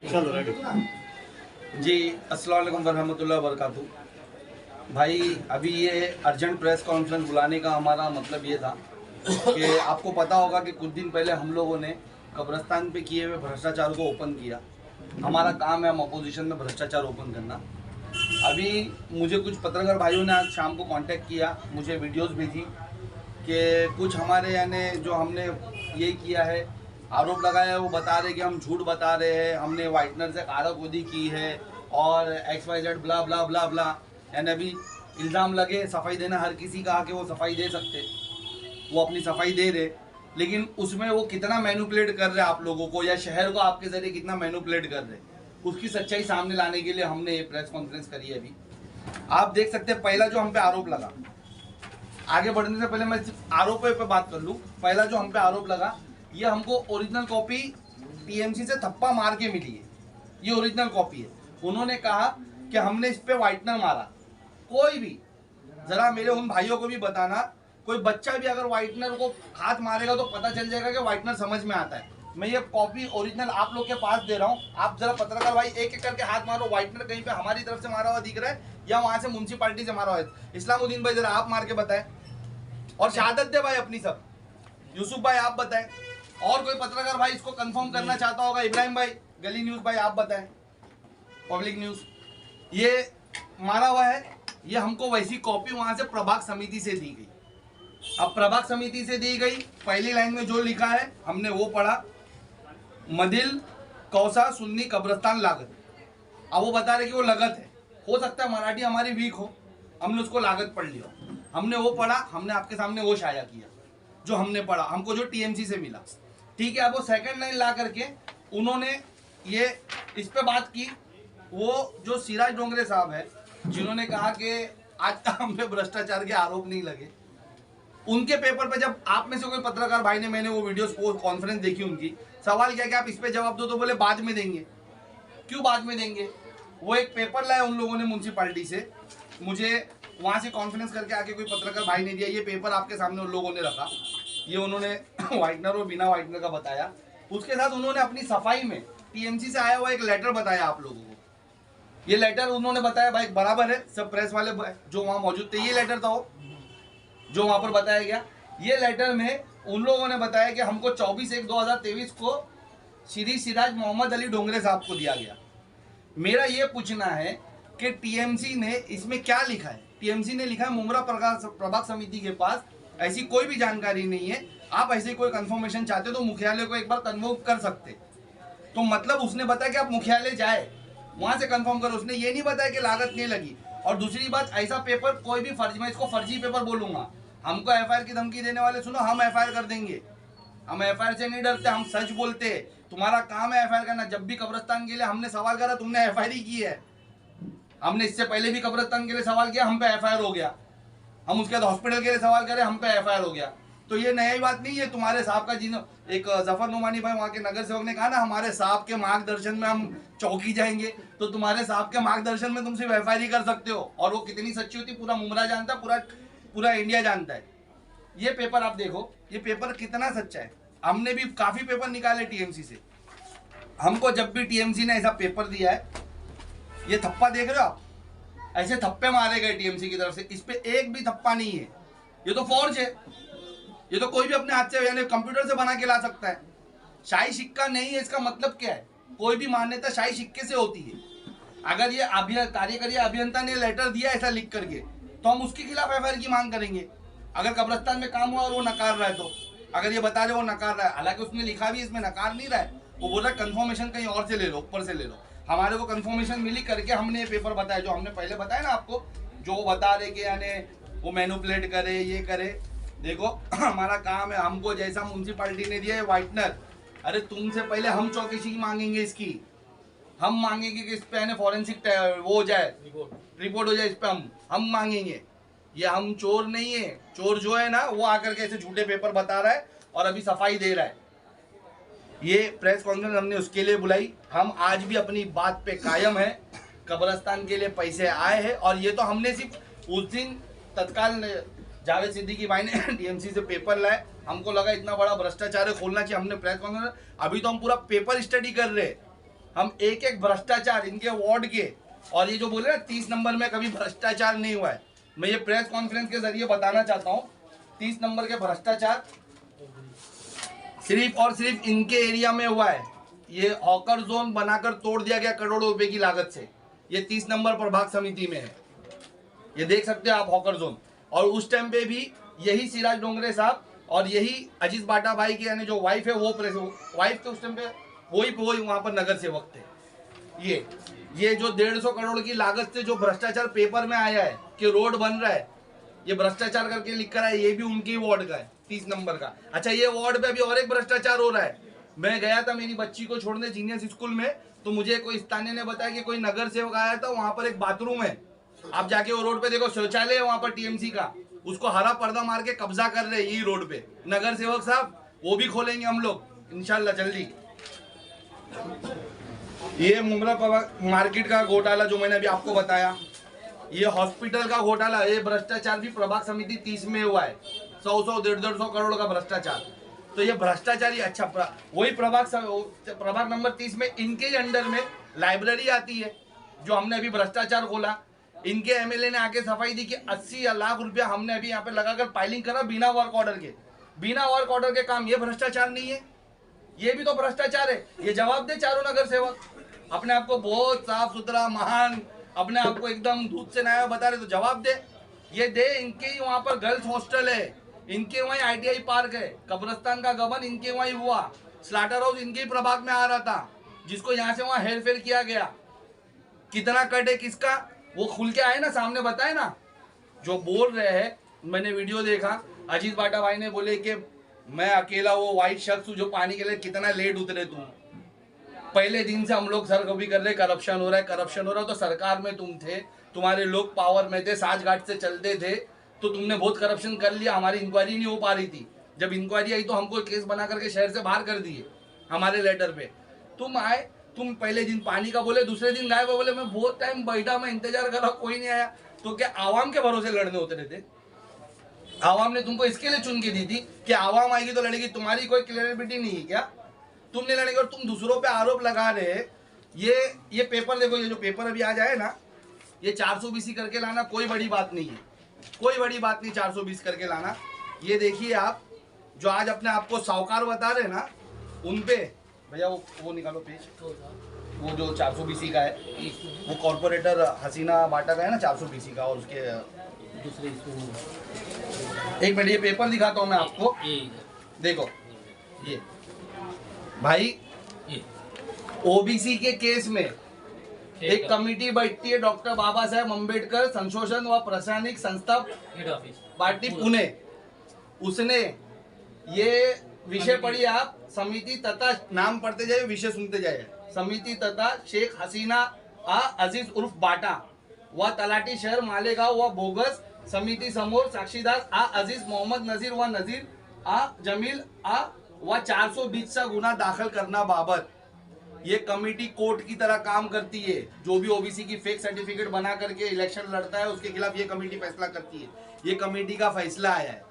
चलो रेडी जी। अस्सलाम वालेकुम वरहमतुल्लाहि वबरकातुहू। भाई अभी ये अर्जेंट प्रेस कॉन्फ्रेंस बुलाने का हमारा मतलब ये था कि आपको पता होगा कि कुछ दिन पहले हम लोगों ने कब्रिस्तान पे किए हुए भ्रष्टाचार को ओपन किया। हमारा काम है हम अपोजिशन में भ्रष्टाचार ओपन करना। अभी मुझे कुछ पत्रकार भाइयों ने आज शाम को कांटेक्ट किया, मुझे वीडियोस भेजी कि कुछ हमारे यानी जो हमने ये किया है, आरोप लगाया है, वो बता रहे कि हम झूठ बता रहे हैं, हमने वाइटनर से काराकोदी की है और XYZ ब्ला ब्ला ब्ला ब्ला। यानी अभी इल्ज़ाम लगे सफाई देना, हर किसी कहा कि वो सफाई दे सकते, वो अपनी सफाई दे रहे, लेकिन उसमें वो कितना मैनिपुलेट कर रहे आप लोगों को या शहर को आपके ज़रिए कितना मैनिपुलेट कर रहे, उसकी सच्चाई सामने लाने के लिए हमने ये प्रेस कॉन्फ्रेंस करी है। अभी आप देख सकते हैं पहला जो हम पे आरोप लगा, आगे बढ़ने से पहले मैं सिर्फ आरोपों पे बात कर लूँ। पहला जो हम पे आरोप लगा, ये हमको ओरिजिनल कॉपी TMC से थप्पा मार के मिली है, ये ओरिजिनल कॉपी है। उन्होंने कहा कि हमने इस पे वाइटनर मारा। कोई भी जरा मेरे उन भाइयों को भी बताना, कोई बच्चा भी अगर वाइटनर को हाथ मारेगा तो पता चल जाएगा कि वाइटनर समझ में आता है। मैं ये कॉपी ओरिजिनल आप लोग के पास दे रहा हूँ, आप जरा पत्रकार भाई एक एक करके हाथ मारो। वाइटनर कहीं पे हमारी तरफ से मारा हुआ दिख रहा है या वहां से म्युनिसिपालिटी से मारा हुआ है? इस्लामुद्दीन भाई जरा आप मार के बताएं, और शहादत दे भाई अपनी सब। यूसुफ भाई आप बताएं, और कोई पत्रकार भाई इसको कंफर्म करना चाहता होगा? इब्राहिम भाई, गली न्यूज भाई आप बताएं, पब्लिक न्यूज। ये मारा हुआ है, ये हमको वैसी कॉपी वहां से प्रभाग समिति से दी गई। अब प्रभाग समिति से दी गई, पहली लाइन में जो लिखा है हमने वो पढ़ा, मदिल कौसा सुन्नी कब्रिस्तान लागत। अब वो बता रहे कि वो लगत है, हो सकता है मराठी हमारी वीक हो, हमने उसको लागत पढ़ लिया, हमने वो पढ़ा, हमने आपके सामने वो शाया किया जो हमने पढ़ा, हमको जो TMC से मिला। ठीक है, अब वो सेकंड लाइन ला करके उन्होंने ये इस पे बात की। वो जो सिराज डोंगरे साहब है जिन्होंने कहा कि आज तक हम पे भ्रष्टाचार के आरोप नहीं लगे, उनके पेपर पे जब आप में से कोई पत्रकार भाई ने, मैंने वो वीडियोस कॉन्फ्रेंस देखी, उनकी सवाल किया कि आप इस पे जवाब दो, तो बोले बाद में देंगे। क्यों बाद में देंगे? वो एक पेपर लाए उन लोगों ने म्युनिसिपालिटी से, मुझे वहाँ से कॉन्फ्रेंस करके आके कोई पत्रकार भाई ने दिया, ये पेपर आपके सामने उन लोगों ने रखा, ये उन्होंने वाइटनर और बिना वाइटनर का बताया। उसके साथ उन्होंने अपनी सफाई में TMC से आया हुआ एक लेटर बताया आप लोगों को। ये लेटर उन्होंने बताया भाई बराबर है, सब प्रेस वाले जो वहाँ मौजूद थे, ये लेटर था वो जो वहाँ पर बताया गया। ये लेटर में उन लोगों ने बताया कि हमको 24/1/2023 को श्री सिराज मोहम्मद अली डोंगरे साहब को दिया गया। मेरा ये पूछना है कि TMC ने इसमें क्या लिखा है? TMC ने लिखा है मुमरा प्रभाग समिति के पास ऐसी कोई भी जानकारी नहीं है। आप ऐसे कोई कंफर्मेशन चाहते तो मुख्यालय को एक बार कन्फर्म कर सकते। तो मतलब उसने बताया कि आप मुख्यालय जाए, वहां से कंफर्म करो। उसने ये नहीं बताया कि लागत नहीं लगी। और दूसरी बात, ऐसा पेपर कोई भी फर्जी, मैं इसको फर्जी पेपर बोलूंगा। हमको FIR की धमकी देने वाले, सुनो, हम FIR कर देंगे, हम FIR से नहीं डरते, हम सच बोलते। तुम्हारा काम है FIR करना। जब भी कब्रिस्तान के लिए हमने सवाल करा, तुमने FIR ही की है। हमने इससे पहले भी कब्रिस्तान के लिए सवाल किया, हम पे FIR हो गया। हम उसके बाद हॉस्पिटल के लिए सवाल करें, हम पे FIR हो गया। तो ये नई बात नहीं है। तुम्हारे साहब का जिन एक जफर नुमानी भाई वहाँ के नगर सेवक ने कहा ना, हमारे साहब के मार्गदर्शन में हम चौकी जाएंगे, तो तुम्हारे साहब के मार्गदर्शन में तुम सिर्फ FIR ही कर सकते हो। और वो कितनी सच्ची होती पूरा मुमरा जानता है, पूरा इंडिया जानता है। ये पेपर आप देखो, ये पेपर कितना सच्चा है। हमने भी काफी पेपर निकाले TMC से। हमको जब भी TMC ने ऐसा पेपर दिया है, ये थप्पा देख रहे हो आप, ऐसे थप्पे मारे गए TMC की तरफ से, इस पे एक भी थप्पा नहीं है। ये तो फौज है, ये तो कोई भी अपने हाथ से यानी कंप्यूटर से बना के ला सकता है। शाही सिक्का नहीं है, इसका मतलब क्या है? कोई भी मान्यता शाही सिक्के से होती है। अगर ये कार्यकारी अभियंता ने लेटर दिया ऐसा लिख करके, तो हम उसके खिलाफ FIR की मांग करेंगे। अगर कब्रिस्तान में काम हुआ और वो नकार रहा है, तो अगर ये बता रहे वो नकार रहा है, हालांकि उसने लिखा भी इसमें नकार नहीं रहा है, वो बोल रहा है कंफर्मेशन कहीं और से ले लो, ऊपर से ले लो। हमारे को कंफर्मेशन मिली करके हमने ये पेपर बताया, जो हमने पहले बताया ना आपको, जो बता रहे कि यानी वो मैनिपुलेट करे, ये करे। देखो हमारा काम है, हमको जैसा म्युनिसिपालिटी ने दिया है वाइटनर, अरे तुमसे पहले हम चौकसी मांगेंगे इसकी। हम मांगेंगे कि इस पे फॉरेंसिक वो हो जाए, रिपोर्ट हो जाए, इस पे हम मांगेंगे। ये हम चोर नहीं है। चोर जो है ना, वो आकर के ऐसे झूठे पेपर बता रहा है और अभी सफाई दे रहा है। ये प्रेस कॉन्फ्रेंस हमने उसके लिए बुलाई। हम आज भी अपनी बात पे कायम है। कब्रिस्तान के लिए पैसे आए हैं, और ये तो हमने सिर्फ उस दिन तत्काल जावेद सिद्दीकी भाई ने TMC से पेपर लाए, हमको लगा इतना बड़ा भ्रष्टाचार है, खोलना चाहिए, हमने प्रेस कॉन्फ्रेंस। अभी तो हम पूरा पेपर स्टडी कर रहे हैं। हम एक एक भ्रष्टाचार इनके वार्ड के, और ये जो बोले ना 30 नंबर में कभी भ्रष्टाचार नहीं हुआ है, मैं ये प्रेस कॉन्फ्रेंस के जरिए बताना चाहता हूँ 30 नंबर के भ्रष्टाचार सिर्फ और सिर्फ इनके एरिया में हुआ है। ये हॉकर जोन बनाकर तोड़ दिया गया करोड़ों रुपए की लागत से, ये 30 नंबर प्रभाग समिति में है, ये देख सकते हो आप हॉकर जोन। और उस टाइम पे भी यही सिराज डोंगरे साहब और यही अजीत बाटा भाई की यानी जो वाइफ है वो वाइफ थे उस टाइम पे, वही वहां पर नगर सेवक थे। ये जो 150 करोड़ की लागत से जो भ्रष्टाचार पेपर में आया है कि रोड बन रहा है, ये भ्रष्टाचार करके लिख कर है, ये भी उनकी वार्ड का है 30 नंबर का। अच्छा, ये वार्ड पे अभी और एक भ्रष्टाचार हो रहा है। मैं गया था मेरी बच्ची को छोड़ने जीनियस स्कूल में, तो मुझे कोई स्थानीय ने बताया कि कोई नगर सेवक आया था, वहां पर एक बाथरूम है, आप जाके वो रोड पे देखो शौचालय है वहां पर टीएमसी का, उसको हरा पर्दा मार के कब्जा कर रहे हैं यही रोड पे नगर सेवक साहब, वो भी खोलेंगे हम लोग इंशाल्लाह जल्दी। ये मुंब्रा मार्केट का घोटाला जो मैंने अभी आपको बताया, ये हॉस्पिटल का घोटाला, ये भ्रष्टाचार भी प्रभाग समिति 30 में हुआ है, 100 150 करोड़ का भ्रष्टाचार। तो ये भ्रष्टाचारी अच्छा वही प्रभाग नंबर 30 में इनके ही अंडर में लाइब्रेरी आती है, जो हमने अभी भ्रष्टाचार खोला, इनके एमएलए ने आके सफाई दी कि 80 लाख रुपया हमने अभी यहाँ पे लगाकर फाइलिंग करा बिना वर्क ऑर्डर के काम, ये भ्रष्टाचार नहीं है? ये भी तो भ्रष्टाचार है। ये जवाब दे चारों नगर सेवक, अपने आप को बहुत साफ सुथरा महान, अपने आप को एकदम दूध से नया बता रहे, तो जवाब दे, ये दे। इनके ही वहां पर गर्ल्स हॉस्टल है, इनके वहीं ITI पार्क है, कब्रस्तान का गबन इनके वहीं हुआ, स्लाटर हाउस इनके ही प्रभाग में आ रहा था, जिसको यहाँ से वहां हेर फेर किया गया। कितना कट है किसका, वो खुल के आए ना, सामने बताए ना। जो बोल रहे हैं, मैंने वीडियो देखा, अजीत बाटा भाई ने बोले कि मैं अकेला वो व्हाइट शख्स जो पानी के लिए, कितना लेट उतरे तुम। पहले दिन से हम लोग सर कभी कर रहे करप्शन हो रहा है, तो सरकार में तुम थे, तुम्हारे लोग पावर में थे, साज घाट से चलते थे, तो तुमने बहुत करप्शन कर लिया, हमारी इंक्वायरी नहीं हो पा रही थी। जब इंक्वायरी आई तो हमको केस बना करके शहर से बाहर कर दिए हमारे लेटर पे। तुम आए, तुम पहले दिन पानी का बोले, दूसरे दिन गायब बोले, मैं बहुत टाइम बैठा, मैं इंतजार कर रहा, कोई नहीं आया। तो क्या आवाम के भरोसे लड़ने उतरे थे? आवाम ने तुमको इसके लिए चुन के दी थी कि आवाम आएगी तो लड़ेगी, तुम्हारी कोई क्लियरिटी नहीं है क्या? तुम नहीं लड़ेगे और तुम दूसरों पे आरोप लगा रहे। ये पेपर देखो, ये जो पेपर अभी आ जाए ना, ये 420 करके लाना कोई बड़ी बात नहीं है, कोई बड़ी बात नहीं 420 करके लाना। ये देखिए आप, जो आज अपने आप को साहूकार बता रहे ना, उन पे भैया वो निकालो पेज, वो जो 420 का है, वो कॉर्पोरेटर हसीना बाटा का है ना 420 का, और उसके दूसरे एक मिनट, ये पेपर दिखाता हूँ मैं आपको, देखो ये भाई, OBC के केस में एक कमेटी बैठती है, डॉक्टर बाबा साहेब अम्बेडकर संशोधन व प्रशासनिक संस्था पार्टी पुणे, उसने ये विषय पढ़ी आप, समिति तथा नाम पढ़ते जाए, विषय सुनते जाए, समिति तथा शेख हसीना अजीज उर्फ बाटा व तलाटी शहर मालेगांव व बोगस समिति समोर साक्षीदार अजीज मोहम्मद नजीर व नजीर जमील व 420 चा गुना दाखल करना बाबत ये कमेटी कोर्ट की तरह काम करती है। जो भी OBC की फेक सर्टिफिकेट बना करके इलेक्शन लड़ता है उसके खिलाफ ये कमेटी फैसला करती है। ये कमेटी का फैसला आया है,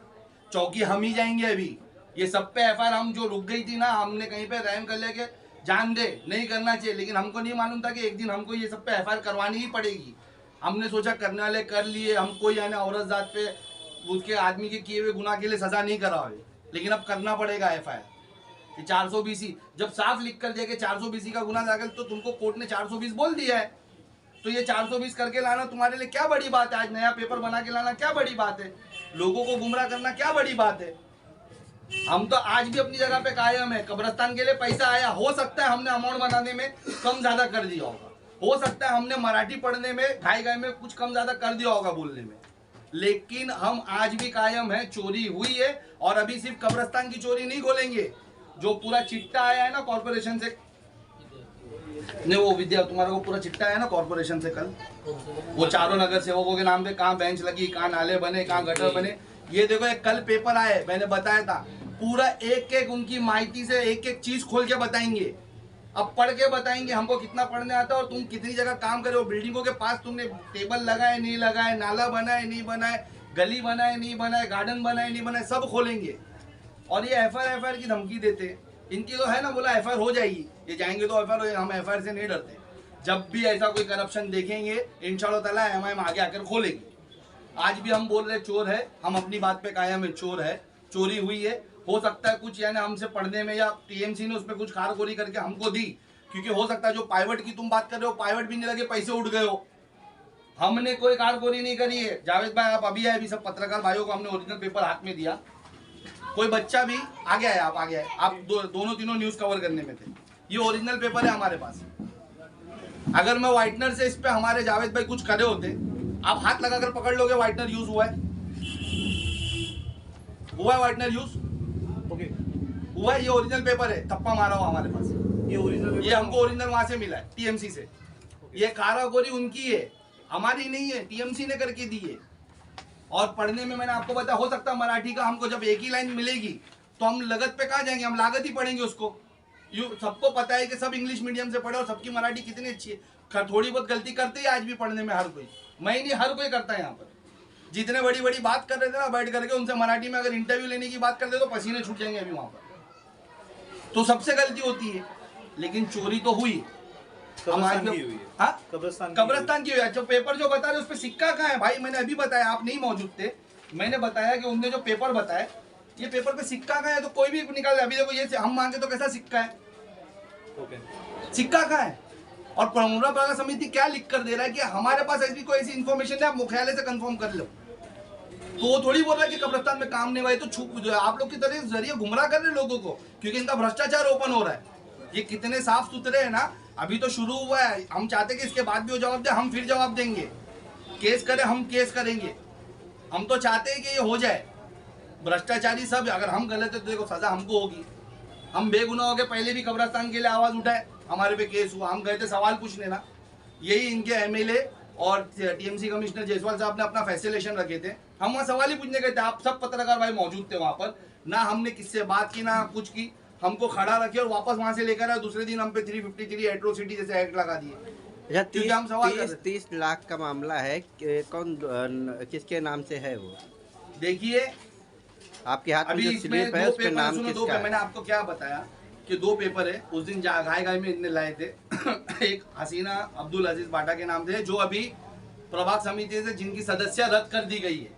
चौकी हम ही जाएंगे अभी। ये सब पे FIR हम जो रुक गई थी ना, हमने कहीं पे रहम कर लिया कि जान दे, नहीं करना चाहिए, लेकिन हमको नहीं मालूम था कि एक दिन हमको ये सब पे FIR करवानी ही पड़ेगी। हमने सोचा करने वाले कर लिए, हमको यानी औरत जात पे उसके आदमी के किए हुए गुनाह के लिए सजा नहीं करावे, लेकिन अब करना पड़ेगा FIR। 420 जब साफ लिख कर दिया कि 420 का गुना दाखिल, तो तुमको कोर्ट ने 420 बोल दिया है, तो ये 420 करके लाना तुम्हारे लिए क्या बड़ी बात है? आज नया पेपर बना के लाना क्या बड़ी बात है? लोगों को गुमराह करना क्या बड़ी बात है? हम तो आज भी अपनी जगह पे कायम है। कब्रिस्तान के लिए पैसा आया, हो सकता है हमने अमाउंट बनाने में कम ज्यादा कर दिया होगा, हो सकता है हमने मराठी पढ़ने में ढाई में कुछ कम ज्यादा कर दिया होगा बोलने में, लेकिन हम आज भी कायम है। चोरी हुई है, और अभी सिर्फ कब्रिस्तान की चोरी नहीं खोलेंगे, जो पूरा चिट्टा आया है ना कॉर्पोरेशन से, नहीं वो विद्या तुम्हारे को पूरा चिट्टा आया ना कॉर्पोरेशन से कल, वो चारों नगर सेवकों के नाम पे कहाँ बेंच लगी, कहाँ नाले बने, कहाँ गटर बने, ये देखो एक कल पेपर आए, मैंने बताया था, पूरा एक एक उनकी माहिती से एक एक चीज खोल के बताएंगे। अब पढ़ के बताएंगे हमको कितना पढ़ने आता है और तुम कितनी जगह काम करे हो। बिल्डिंगों के पास तुमने टेबल लगाए नहीं लगाए, नाला बनाए नहीं बनाए, गली बनाए नहीं बनाए, गार्डन बनाए नहीं बनाए, सब खोलेंगे। और ये FIR की धमकी देते, इनकी तो है ना, बोला एफआईआर हो जाएगी, ये जाएंगे तो एफआईआर, हम एफआईआर से नहीं डरते। जब भी ऐसा कोई करप्शन देखेंगे इंशाल्लाह ताला एमआईएम आगे आकर खोलेगी। आज भी हम बोल रहे चोर है, हम अपनी बात पे कायम है, चोर है, चोरी हुई है। हो सकता है कुछ यानी हमसे पढ़ने में या टीएमसी ने उसमें कुछ खारखोरी करके हमको दी, क्योंकि हो सकता है जो पाइवट की तुम बात कर रहे हो, पाइवट भी नहीं लगे, पैसे उठ गए हो। हमने कोई खारखोरी नहीं करी है। जावेद भाई आप अभी आए, अभी सब पत्रकार भाइयों को हमने ओरिजिनल पेपर हाथ में दिया। कोई बच्चा भी आगे आया, आप आगे आए, आप दोनों तीनों न्यूज कवर करने में थे। ये ओरिजिनल पेपर है हमारे पास। अगर मैं व्हाइटनर से इस पे हमारे जावेद भाई कुछ करे होते, आप हाथ लगाकर पकड़ लोगे व्हाइटनर यूज हुआ है, हुआ है व्हाइटनर यूज, ओके हुआ है। ये ओरिजिनल पेपर है, थप्पा मारा हुआ हमारे पास। ये ओरिजिनल, ये हमको ओरिजिनल वहां से मिला है, टीएमसी से। ये कारागोरी उनकी है, हमारी नहीं है, टीएमसी ने करके दी है। और पढ़ने में मैंने आपको बताया, हो सकता है मराठी का हमको जब एक ही लाइन मिलेगी तो हम लगत पे कहाँ जाएंगे, हम लागत ही पढ़ेंगे उसको। सबको पता है कि सब इंग्लिश मीडियम से पढ़े और सबकी मराठी कितनी अच्छी है। थोड़ी बहुत गलती करते ही आज भी पढ़ने में हर कोई, मैं ही नहीं हर कोई करता है। यहाँ पर जितने बड़ी बड़ी बात कर रहे थे ना बैठ करके, उनसे मराठी में अगर इंटरव्यू लेने की बात करते तो पसीने छूट जाएंगे अभी वहां पर। तो सबसे गलती होती है, लेकिन चोरी तो हुई। कब्रिस्तान की हुई। अच्छा पेपर जो बता रहे उस पर सिक्का कहाँ है भाई? मैंने अभी बताया, आप नहीं मौजूद थे, मैंने बताया कि उनने जो पेपर बताया, ये पेपर पे सिक्का कहाँ है? तो कोई भी निकाल, अभी देखो ये हम मांगे तो कैसा सिक्का है, सिक्का कहाँ है? और प्रमुरा प्रजा समिति क्या लिख कर दे रहा है कि हमारे पास ऐसी कोई ऐसी इन्फॉर्मेशन है, आप मुख्यालय से कंफर्म कर लो। तो वो थोड़ी बोल रहा है कि कब्रिस्तान में काम नहीं हुआ है। तो छुप जो है आप लोग की तरह जरिए गुमराह कर रहे लोगों को, क्योंकि इनका भ्रष्टाचार ओपन हो रहा है। ये कितने साफ सुथरे है ना, अभी तो शुरू हुआ है। हम चाहते कि इसके बाद भी वो जवाब दे, हम फिर जवाब देंगे। केस करे, हम केस करेंगे। हम तो चाहते हैं कि ये हो जाए। भ्रष्टाचारी सब, अगर हम गलत है तो देखो सजा हमको होगी। हम बेगुनाह हो गए, पहले भी कब्रिस्तान के लिए आवाज उठाए, हमारे पे केस हुआ, हम गए थे सवाल पूछने ना। यही इनके एमएलए और टीएमसी कमिश्नर जायसवाल साहब ने अपना फैसिलेशन रखे थे, हम वहाँ सवाल ही पूछने गए थे। आप सब पत्रकार भाई मौजूद थे वहाँ पर, ना हमने किससे बात की ना कुछ की। हमको खड़ा रखे और वापस वहाँ से लेकर आए। दूसरे दिन हम पे 353 एट्रोसिटी जैसे एक्ट लगा दिए। 30 लाख का मामला है, कौन किसके नाम से है वो? देखिए आपके हाथ में जो स्लिप है उसके नाम किसका है? मैंने आपको क्या बताया कि 2 पेपर है। उस दिन घाय घाय में इतने लाए थे। एक हसीना अब्दुल अजीज बाटा के नाम थे, जो अभी प्रभाग समिति से जिनकी सदस्य रद्द कर दी गई है।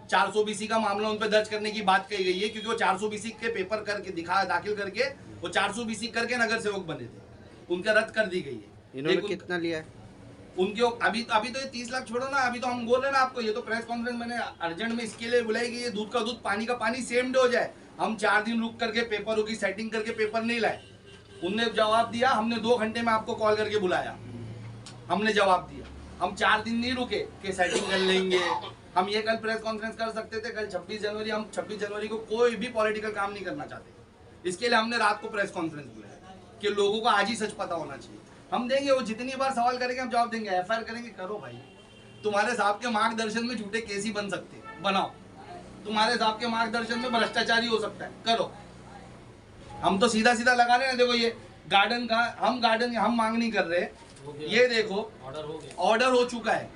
420 का मामला उन पर दर्ज करने की बात कही गई है, क्योंकि वो 420 के पेपर करके दाखिल करके वो 420 करके नगर सेवक बने थे, उनका रद्द कर दी गई है। इन्होंने कितना लिया है उनके? अभी तो ये 30 लाख छोड़ो ना, अभी तो हम बोल रहे हैं ना आपको। ये तो प्रेस कॉन्फ्रेंस मैंने अर्जेंट में इसके लिए बुलाई कि ये दूध का दूध पानी का पानी सेम डे हो जाए। हम 4 दिन रुक करके पेपरों की सेटिंग करके पेपर नहीं लाए। उनने जवाब दिया, हमने 2 घंटे में आपको कॉल करके बुलाया, हमने जवाब दिया। हम 4 दिन नहीं रुके कि सेटिंग कर लेंगे। हम ये कल प्रेस कॉन्फ्रेंस कर सकते थे, कल 26 जनवरी, हम 26 जनवरी को कोई भी पॉलिटिकल काम नहीं करना चाहते। इसके लिए हमने रात को प्रेस कॉन्फ्रेंस बुलाया कि लोगों को आज ही सच पता होना चाहिए। हम देंगे, वो जितनी बार सवाल करेंगे हम जवाब देंगे। एफआईआर करेंगे, करो भाई। तुम्हारे साहब के मार्गदर्शन में झूठे केस ही बन सकते, बनाओ। तुम्हारे साहब के मार्गदर्शन में भ्रष्टाचारी हो सकता है, करो। हम तो सीधा सीधा लगा रहे हैं। देखो ये गार्डन का, हम मांग नहीं कर रहे। ये देखो ऑर्डर हो चुका है।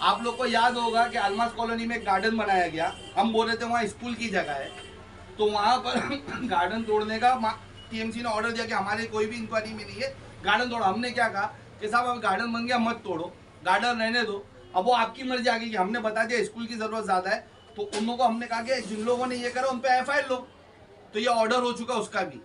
आप लोग को याद होगा कि अलमास कॉलोनी में एक गार्डन बनाया गया। हम बोल रहे थे वहाँ स्कूल की जगह है, तो वहाँ पर गार्डन तोड़ने का टीएमसी ने ऑर्डर दिया कि हमारे कोई भी इंक्वायरी में नहीं है, गार्डन तोड़ो। हमने क्या कहा कि साहब अब गार्डन बन गया, मत तोड़ो, गार्डन रहने दो। अब वो आपकी मर्जी आ गई कि हमने बता दिया स्कूल की जरूरत ज्यादा है, तो उन लोगों को हमने कहा कि जिन लोगों ने ये करा उन पे एफआईआर लो। तो ये ऑर्डर हो चुका उसका भी।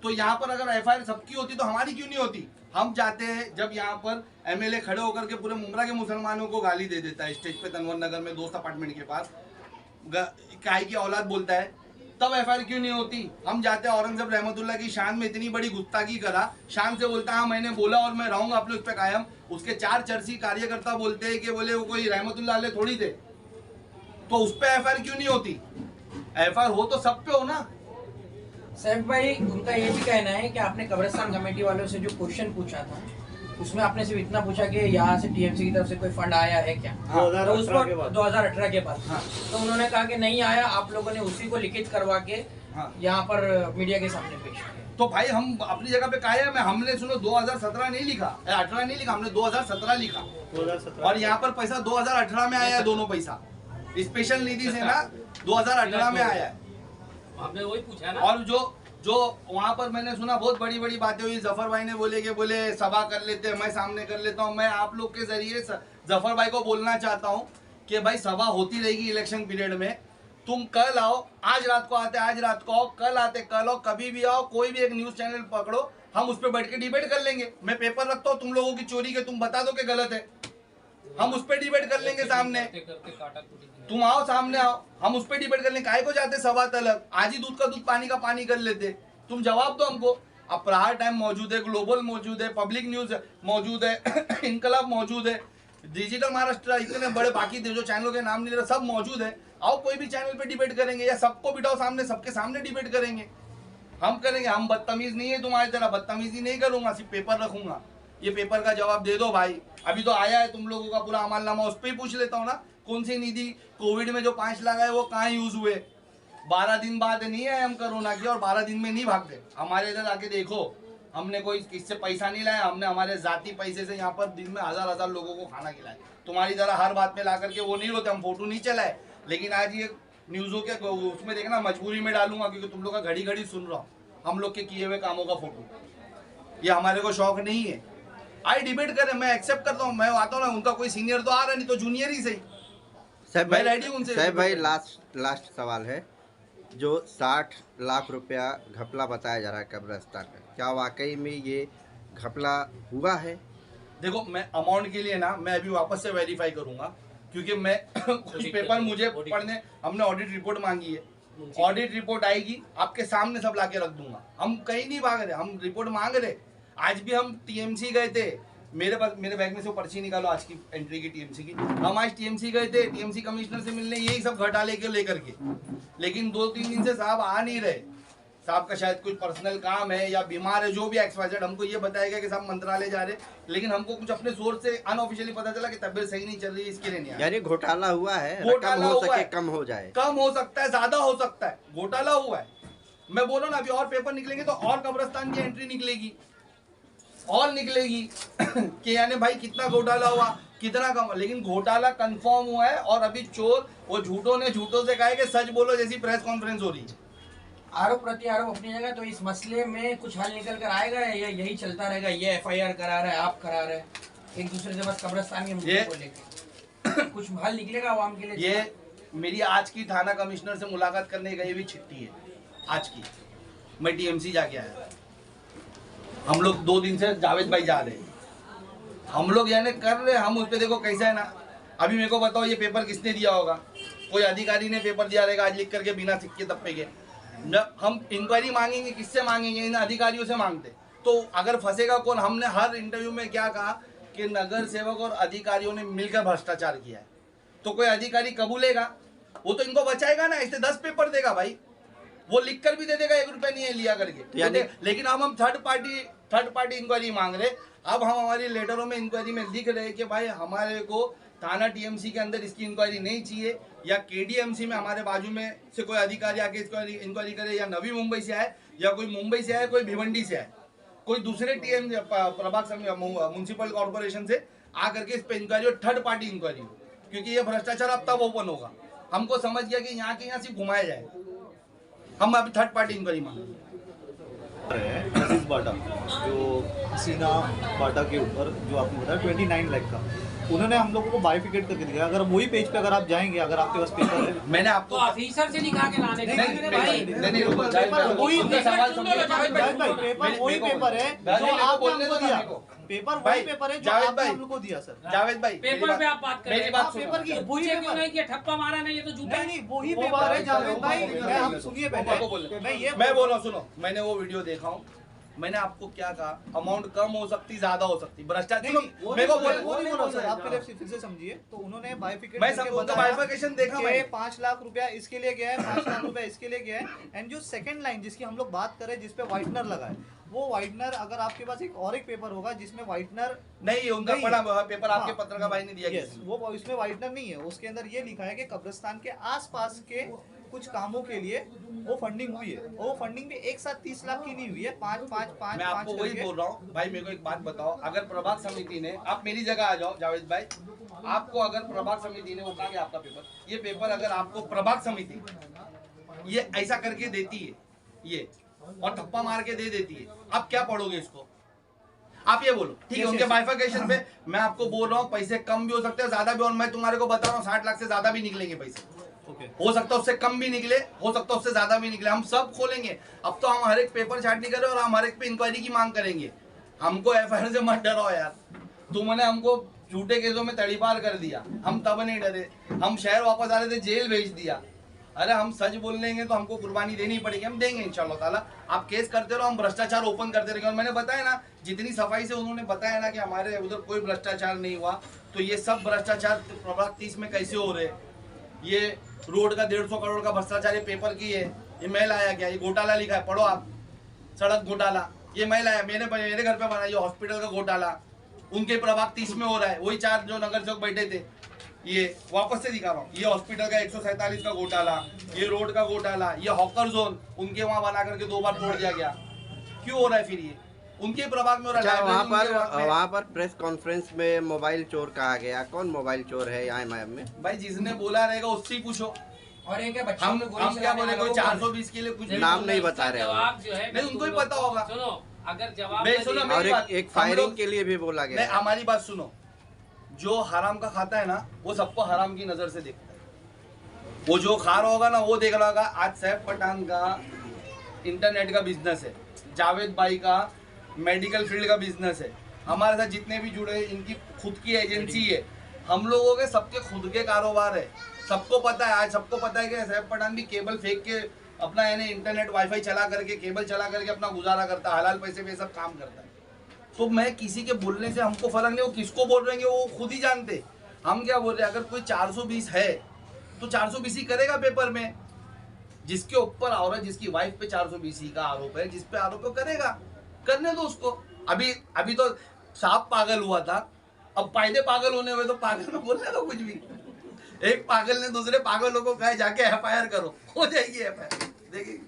तो यहाँ पर अगर एफआईआर सबकी होती तो हमारी क्यों नहीं होती? हम चाहते हैं जब यहाँ पर एमएलए खड़े होकर के पूरे मुमरा के मुसलमानों को गाली दे देता है स्टेज पे, तनवर नगर में दोस्त अपार्टमेंट के पास, काय की औलाद बोलता है, तब एफआईआर क्यों नहीं होती? हम जाते हैं औरंगजेब रहमतुल्लाह की शान में इतनी बड़ी गुस्ताखी करा, शान से बोलता है मैंने बोला और मैं रहूंगा आप लोग इस पे कायम। उसके 4 चर्ची कार्यकर्ता बोलते हैं कि बोले वो कोई रहमतुल्लाह अलैह थोड़ी थे, तो उस पे एफआईआर क्यों नहीं होती? एफआईआर हो तो सब पे हो ना। सैफ भाई, उनका ये भी कहना है कि आपने कब्रिस्तान कमेटी वालों से जो क्वेश्चन पूछा था उसमें आपने सिर्फ इतना पूछा कि यहाँ से टीएमसी की तरफ से कोई फंड आया है क्या? हाँ, तो उसको 2018 के बाद। हाँ। तो उन्होंने कहा कि नहीं आया, आप लोगों ने उसी को लिखित करवा के यहाँ पर मीडिया के सामने पेश किया। तो भाई हम अपनी जगह पे कायम है। हमने सुनो 2017 नहीं लिखा, 18 नहीं लिखा, हमने 2017 लिखा। 2017 और यहाँ पर पैसा 2018 में आया है, दोनों पैसा स्पेशल निधि से ना 2018 में आया है। हमने वही पूछा ना। और जो जो वहां पर मैंने सुना बहुत बड़ी बड़ी बातें हुई, जफर भाई ने बोले सभा कर लेते हैं, मैं सामने कर लेता हूं। मैं आप लोग के जरिए जफर भाई को बोलना चाहता हूं कि भाई सभा होती रहेगी इलेक्शन पीरियड में। तुम कल आओ, आज रात को आते आज रात को आओ, कल आते कल आओ, कभी भी आओ, कोई भी एक न्यूज चैनल पकड़ो, हम उस पर बैठ के डिबेट कर लेंगे। मैं पेपर रखता हूँ तुम लोगों की चोरी के, तुम बता दो कि गलत है, हम उस पर डिबेट कर लेंगे सामने। तुम आओ सामने आओ, हम उस पर डिबेट कर लेंगे। काहे को जाते सभा तलक, आज ही दूध का दूध पानी का पानी कर लेते। तुम जवाब दो हमको। अब प्रहार टाइम मौजूद है, ग्लोबल मौजूद है, पब्लिक न्यूज मौजूद है, इनकलाब मौजूद है, डिजिटल महाराष्ट्र, इतने बड़े बाकी जो चैनलों के नाम नहीं ले रहे सब मौजूद है। आओ कोई भी चैनल पे डिबेट करेंगे, या सबको बिठाओ सामने, सबके सामने डिबेट करेंगे, हम करेंगे। हम बदतमीज नहीं है तुम्हारी तरह, बदतमीजी नहीं करूंगा, सिर्फ पेपर रखूंगा। ये पेपर का जवाब दे दो भाई। अभी तो आया है तुम लोगों का पूरा अमालनामा, उस पर ही पूछ लेता हूँ ना, कौन सी निधि कोविड में जो 5 लाख आए वो कहाँ यूज हुए। 12 दिन बाद नहीं आए हम कोरोना के, और 12 दिन में नहीं भाग गए। हमारे इधर आके देखो, हमने कोई किससे पैसा नहीं लाया, हमने हमारे जाती पैसे से यहाँ पर दिन में 1000 लोगों को खाना खिलाया। तुम्हारी तरह हर बात पे ला करके वो नहीं होते, हम फोटो नहीं चलाए। लेकिन आज ये न्यूज़ों के उसमें देखना, मजबूरी में डालूंगा, क्योंकि तुम लोग का घड़ी घड़ी सुन रहा हूँ हम लोग के किए हुए कामों का फोटो। ये हमारे को शौक नहीं है। आई डिबेट करें, मैं एक्सेप्ट करता हूँ, मैं आता हूँ ना, उनका कोई सीनियर तो आ रहा नहीं तो जूनियर ही सही। मैं रेडी हूं उनसे। साहब भाई लास्ट सवाल है, जो 60 लाख रुपया घपला बताया जा रहा है कब्रिस्तान का, क्या वाकई में ये घपला हुआ है? देखो, मैं अमाउंट के लिए ना, मैं अभी वापस से वेरीफाई करूंगा, क्योंकि मैं कुछ पेपर मुझे पढ़ने, हमने ऑडिट रिपोर्ट मांगी है, ऑडिट रिपोर्ट आएगी आपके सामने सब लाके रख दूंगा। हम कहीं नहीं भाग रहे, हम रिपोर्ट मांग रहे। आज भी हम टीएमसी गए थे, मेरे बैग में से वो पर्ची निकालो आज की एंट्री की टीएमसी की। हम आज टीएमसी गए थे, टीएमसी कमिश्नर से मिलने, यही सब घोटाले के लेकर के। लेकिन 2-3 दिन से साहब आ नहीं रहे। साहब का शायद कुछ पर्सनल काम है या बीमार है, जो भी XYZ। हमको ये बताया गया कि साहब मंत्रालय जा रहे, लेकिन हमको कुछ अपने सोर्स से अनऑफिशियली पता चला कि तबीयत सही नहीं चल रही है, इसके लिए नहीं आया। यानी घोटाला हुआ है, घोटाला हो हुआ सके है, कम हो जाए, कम हो सकता है, ज्यादा हो सकता है, घोटाला हुआ है। मैं बोल रहा हूँ ना, अभी और पेपर निकलेंगे तो और कब्रिस्तान की एंट्री निकलेगी और निकलेगी कि यानी भाई कितना घोटाला हुआ, कितना कम। लेकिन घोटाला कंफर्म हुआ है, और अभी चोर वो झूठों ने झूठों से कहा है कि सच बोलो जैसी प्रेस कॉन्फ्रेंस हो रही है। आरोप प्रत्यारोप अपनी जगह, तो इस मसले में कुछ हल निकल कर आएगा या यही चलता रहेगा? ये FIR करा रहा है, आप करा रहे हैं, एक दूसरे से बस कब्रिस्तान के मुद्दे को लेकर कुछ हल निकलेगा आवाम के लिए? ये मेरी आज की थाना कमिश्नर से मुलाकात करने गई हुई चिट्ठी है आज की। मैं TMC जाके आया, हम लोग 2 दिन से जावेद भाई जा रहे हैं, हम लोग यानी कर रहे, हम उस पर देखो कैसा है ना। अभी मेरे को बताओ, ये पेपर किसने दिया होगा? कोई अधिकारी ने पेपर दिया रहेगा आज लिख करके, बिना सिक्के तप्पे के। हम इंक्वायरी मांगेंगे, किससे मांगेंगे? इन अधिकारियों से मांगते। तो अगर फंसेगा कौन? हमने हर इंटरव्यू में क्या कहा कि नगर सेवक और अधिकारियों ने मिलकर भ्रष्टाचार किया है। तो कोई अधिकारी कबूलेगा? वो तो इनको बचाएगा ना, इससे 10 पेपर देगा भाई, वो लिख कर भी दे देगा, 1 रुपया नहीं है लिया करके। लेकिन अब हम थर्ड पार्टी इंक्वायरी मांग रहे। अब हम हमारी लेटरों में इंक्वायरी में लिख रहे कि भाई हमारे को थाना TMC के अंदर इसकी इंक्वायरी नहीं चाहिए, या KDMC में हमारे बाजू में से कोई अधिकारी आके इसकी इंक्वायरी करे, या नवी मुंबई से आए, या कोई मुंबई से आए, कोई भिवंडी से आए, कोई दूसरे प्रभाग म्यूनसिपल कॉर्पोरेशन से आकर के इस पर इंक्वायरी हो, थर्ड पार्टी इंक्वायरी हो। क्योंकि ये भ्रष्टाचार अब तब ओपन होगा। हमको समझ गया कि यहाँ के यहाँ सिर्फ घुमाया जाए। हम अभी थर्ड पार्टी इंक्वायरी मांगे। अजीज बाटा, जो हसीना बाटा के ऊपर जो आपने बताया 29 लाख का, उन्होंने हम लोगों को बाइफिकेट करके दिया। अगर वही पेज पे अगर आप जाएंगे, अगर आपके पास पेपर है, मैंने आपको ऑफिसर से दिखा के लाने का नहीं, वही सवाल समझो। पेपर वही पेपर है जो आपने हमको दिया, पेपर वही पेपर है जो आपने हम लोग को दिया। सर जावेद भाई, पेपर पे आप बात करें, मेरी बात पेपर की पूछे क्यों नहीं कि ठप्पा मारा नहीं, ये तो झूठा है। नहीं, वही पेपर है जावेद भाई। मैं आप सुनिए पहले, मैं बोल रहा हूँ, सुनो। मैंने वो वीडियो देखा हूँ, मैंने आपको क्या कहा? अमाउंट कम हो सकती, ज्यादा हो सकती, भ्रष्टाचार। मेरे को बोलो सर, आप फिर से समझिए। तो उन्होंने बाइफिकेट मैं समझूंगा, बाइफिकेशन देखा मैं। 5 लाख रुपया इसके लिए गया है, 5 लाख रुपया इसके लिए गया है। एंड जो सेकंड लाइन जिसकी हम लोग बात करें, जिसपे व्हाइटनर लगा है, वो व्हाइटनर, अगर आपके पास एक पेपर होगा जिसमें व्हाइटनर नहीं, उनका पढ़ा पेपर आपके पत्रकार भाई ने दिया। वो इसमें व्हाइटनर नहीं है। उसके अंदर ये लिखा है कि कब्रिस्तान के आसपास के कुछ कामों के लिए वो फंडिंग हुई है। वो फंडिंग भी एक साथ 30 लाख की नहीं हुई है, 5 मैं आपको वही बोल रहा हूँ भाई। मेरे को एक बात बताओ, अगर प्रभाग समिति ने, आप मेरी जगह आ जाओ जावेद भाई, आपको अगर प्रभाग समिति ने, वो कहा गया आपका पेपर, ये पेपर अगर आपको प्रभाग समिति ये ऐसा करके देती है, ये और थप्पा मार के दे देती है, आप क्या पढ़ोगे इसको? आप ये बोलो, ठीक है। उनके बाइफिकेशन पे मैं आपको बोल रहा हूँ, पैसे कम भी हो सकते हैं, ज्यादा भी, और मैं तुम्हारे को बता रहा हूँ 60 लाख से ज्यादा भी निकलेंगे पैसे। हो सकता है उससे कम भी निकले, हो सकता है उससे ज्यादा भी निकले, हम सब खोलेंगे। अब तो हम हर एक पेपर चार्ट नहीं कर रहे और हम हर एक पे इंक्वायरी की मांग करेंगे। हमको एफआईआर से मत डराओ यार, तुमने हमको झूठे केसों में तड़ीपार कर दिया, हम तब नहीं डरे। हम शहर वापस आ रहे थे, जेल भेज दिया। अरे हम सच बोल लेंगे तो हमको कुर्बानी देनी पड़ेगी, हम देंगे इंशाल्लाह ताला। आप केस करते रहो, हम भ्रष्टाचार ओपन करते रहेंगे। और मैंने बताया ना, जितनी सफाई से उन्होंने बताया ना कि हमारे उधर कोई भ्रष्टाचार नहीं हुआ, तो ये सब भ्रष्टाचार प्रभाग 30 में कैसे हो रहे? ये रोड का 150 करोड़ का भ्रष्टाचार, ये पेपर की है, ये मेल आया क्या? ये घोटाला लिखा है, पढ़ो आप, सड़क घोटाला, ये मेल आया, मेरे घर पे बना। ये हॉस्पिटल का घोटाला उनके प्रभाग 30 में हो रहा है। वही 4 जो नगर सेवक बैठे थे, ये वापस से दिखा रहा हूँ, ये हॉस्पिटल का 147 का घोटाला, ये रोड का घोटाला, ये हॉकर जोन उनके वहां बना करके 2 बार तोड़ दिया गया। क्यों हो रहा है फिर? ये उनके प्रभाग में हो रहा है। वहाँ पर प्रेस कॉन्फ्रेंस में मोबाइल चोर कहा गया, कौन मोबाइल चोर है यहाँ में? भाई जिसने बोला रहेगा उससे ही पूछो। और एक है बच्चों हम में गोली क्या बोले? कोई चलाने 420 के लिए कुछ नाम नहीं बता रहे हो। जवाब जो है नहीं, उनको ही पता होगा। सुनो, अगर जवाब नहीं, न सुनो, दिया- मेरी और बात, एक हम फायरिंग लोग- के लिए भी बोला नहीं, गया। हमारी बात सुनो। जो हराम का खाता है ना, वो सबको हराम की नजर से देखता है। वो जो खा रहा होगा ना, वो देख रहा होगा। आज सैफ पठान का इंटरनेट का बिजनेस है, जावेद भाई का मेडिकल फील्ड का बिजनेस है, हमारे साथ जितने भी जुड़े हैं इनकी खुद की एजेंसी है, हम लोगों के सबके खुद के कारोबार है। सबको पता है, आज सबको पता है कि सैफ पठान भी केबल फेंक के अपना यानी इंटरनेट वाईफाई चला करके, केबल चला करके अपना गुजारा करता है, हलाल पैसे पे सब काम करता है। तो मैं किसी के बोलने से हमको फर्क नहीं, वो किसको बोल रहे हैं वो खुद ही जानते। हम क्या बोल रहे हैं? अगर कोई 420 है तो 420 ही करेगा पेपर में। जिसके ऊपर औरत, जिसकी वाइफ पे 420 का आरोप है, जिस पे आरोप है करेगा, करने दो उसको। अभी तो सांप पागल हुआ था, अब पायदे पागल होने हुए, तो पागल में बोलने दो कुछ भी। एक पागल ने दूसरे पागलों को कहा जाके एफआईआर करो, हो जाएगी एफआईआर, देखिए।